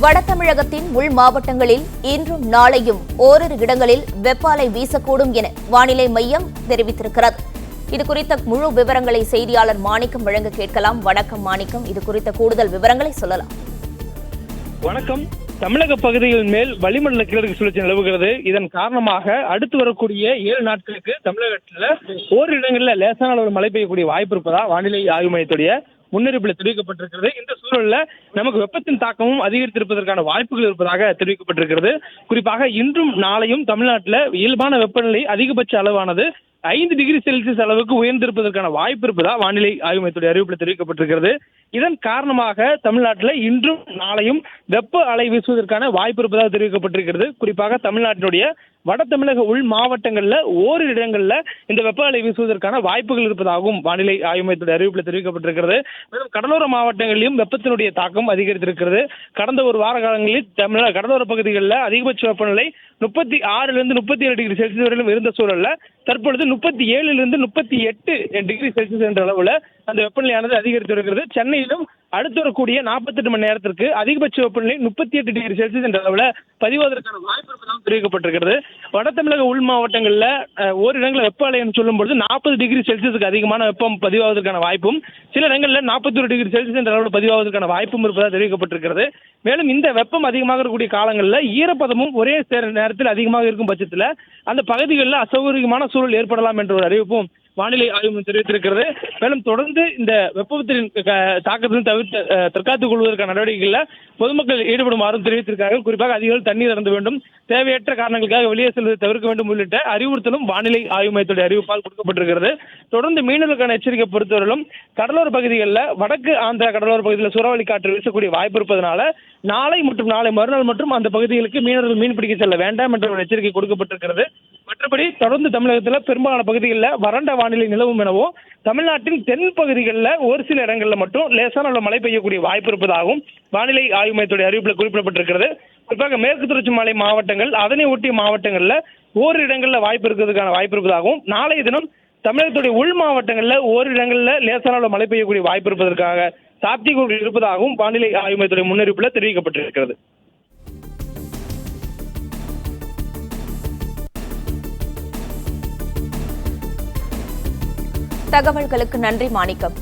வட தமிழகத்தின் உள் மாவட்டங்களில் இன்றும் நாளையும் ஓரிரு இடங்களில் வெப்ப அலை வீசக்கூடும் என வானிலை மையம் தெரிவித்திருக்கிறது. இதுகுறித்த முழு விவரங்களை செய்தியாளர் மாணிக்கம் வழங்க கேட்கலாம். வணக்கம் மாணிக்கம், இது குறித்த கூடுதல் விவரங்களை சொல்லலாம். வணக்கம். தமிழக பகுதிகள் மேல் வளிமண்டல கிழக்கு சுழற்சி நிலவுகிறது. இதன் காரணமாக அடுத்து வரக்கூடிய 7 நாட்களுக்கு தமிழகத்தில் ஓரிரு இடங்களில் லேசான அளவு மழை பெய்யக்கூடிய வாய்ப்பு இருப்பதா வானிலை ஆய்வு மையத்துடைய முன்னறிவிப்பில் தெரிவிக்கப்பட்டிருக்கிறது. இந்த சூழலில் நமக்கு வெப்பத்தின் தாக்கமும் அதிகரித்திருப்பதற்கான வாய்ப்புகள் இருப்பதாக தெரிவிக்கப்பட்டிருக்கிறது. குறிப்பாக இன்றும் நாளையும் தமிழ்நாட்டில் இயல்பான வெப்பநிலை அதிகபட்ச அளவானது 5 டிகிரி செல்சியஸ் அளவுக்கு உயர்ந்திருப்பதற்கான வாய்ப்பு இருப்பதா வானிலை ஆய்வு மையத்துடைய அறிவிப்பில் தெரிவிக்கப்பட்டிருக்கிறது. இதன் காரணமாக தமிழ்நாட்டில் இன்றும் நாளையும் வெப்ப அலை வீசுவதற்கான வாய்ப்பு இருப்பதாக தெரிவிக்கப்பட்டிருக்கிறது. குறிப்பாக தமிழ்நாட்டினுடைய வட தமிழக உள் மாவட்டங்களில் ஓரிரு இடங்களில் இந்த வெப்ப அலை வீசுவதற்கான வாய்ப்புகள் இருப்பதாகவும் வானிலை ஆய்வு மையத்துடைய அறிவிப்பில் தெரிவிக்கப்பட்டிருக்கிறது. மேலும் கடலோர மாவட்டங்களிலும் வெப்பத்தினுடைய தாக்கம் அதிகரித்திருக்கிறது. கடந்த ஒரு வார காலங்களில் தமிழக கடலோர பகுதிகளில் அதிகபட்ச வெப்பநிலை 36 to 37 டிகிரி செல்சியஸ் வரையிலும் இருந்த சூழலில் தற்பொழுது 37 to 38 டிகிரி செல்சியஸ் என்ற அளவில் அந்த வெப்பநிலையானது அதிகரித்து வருகிறது. சென்னையிலும் அடுத்து வரக்கூடிய 48 மணி நேரத்திற்கு அதிகபட்ச வெப்பநிலை 38 டிகிரி செல்சியஸ் என்ற அளவில் பதிவாவதற்கான வாய்ப்பு இருப்பதாக தெரிவிக்கப்பட்டிருக்கிறது. வட தமிழக உள் மாவட்டங்களில் ஓரிடங்களில் வெப்ப அலைன்னு சொல்லும்போது 40 டிகிரி செல்சியஸுக்கு அதிகமான வெப்பம் பதிவாவதற்கான வாய்ப்பும், சில இடங்களில் 41 டிகிரி செல்சியஸ் என்ற அளவில் பதிவாவதற்கான வாய்ப்பும் இருப்பதாக தெரிவிக்கப்பட்டிருக்கிறது. மேலும் இந்த வெப்பம் அதிகமாக இருக்கக்கூடிய காலங்களில் ஈரப்பதமும் ஒரே நேரத்தில் அதிகமாக இருக்கும் பட்சத்தில் அந்த பகுதிகளில் அசௌகரியமான சூழல் ஏற்படலாம் என்ற ஒரு அறிவிப்பும் வானிலை ஆய்வு தெரிவித்திருக்கிறது. மேலும் தொடர்ந்து இந்த வெப்பத்தின் தாக்கத்தின் தற்காத்துக் கொள்வதற்கான நடவடிக்கைகளில் பொதுமக்கள் ஈடுபடுமாறும் தெரிவித்திருக்கிறார்கள். குறிப்பாக அதிக தண்ணீர் அருந்த வேண்டும், தேவையற்ற காரணங்களுக்காக வெளியே செல்வதை தவிர்க்க வேண்டும் உள்ளிட்ட அறிவுறுத்தலும் வானிலை ஆய்வு மையத்துடைய அறிவிப்பால் கொடுக்கப்பட்டிருக்கிறது. தொடர்ந்து மீனவர்களுக்கான எச்சரிக்கை பொறுத்தவரையிலும் கடலோர பகுதிகளில் வடக்கு ஆந்திரா கடலோர பகுதியில் சூறாவளி காற்று வீசக்கூடிய வாய்ப்பு இருப்பதனால நாளை மற்றும் நாளை மறுநாள் மற்றும் அந்த பகுதிகளுக்கு மீனவர்கள் மீன் பிடிக்க செல்ல வேண்டாம் என்ற ஒரு எச்சரிக்கை கொடுக்கப்பட்டிருக்கிறது. மற்றபடி தொடர்ந்து தமிழகத்தில் பெரும்பாலான பகுதிகளில் வறண்ட வானிலை நிலவும் எனவும், தமிழ்நாட்டின் தென் பகுதிகளில் ஒரு சில இடங்களில் மட்டும் லேசான மழை பெய்யக்கூடிய வாய்ப்பு இருப்பதாகவும் வானிலை ஆய்வு மையத்துடைய அறிவிப்பில் குறிப்பிடப்பட்டிருக்கிறது. குறிப்பாக மேற்கு தொடர்ச்சி மலை மாவட்டங்கள் அதனை ஒட்டிய மாவட்டங்களில் ஓரிரு இடங்களில் வாய்ப்பு இருக்கிறதுக்கான வாய்ப்பு இருப்பதாகவும், நாளைய தினம் தமிழகத்துடைய உள் மாவட்டங்களில் ஓரிரு இடங்களில் லேசான மழை பெய்யக்கூடிய வாய்ப்பு இருப்பதற்காக சாத்தியக்கூறுகள் இருப்பதாகவும் வானிலை ஆய்வு மையத்துடைய முன்னறிவிப்பில் தெரிவிக்கப்பட்டிருக்கிறது. தகவல்களுக்கு நன்றி மாணிக்கம்.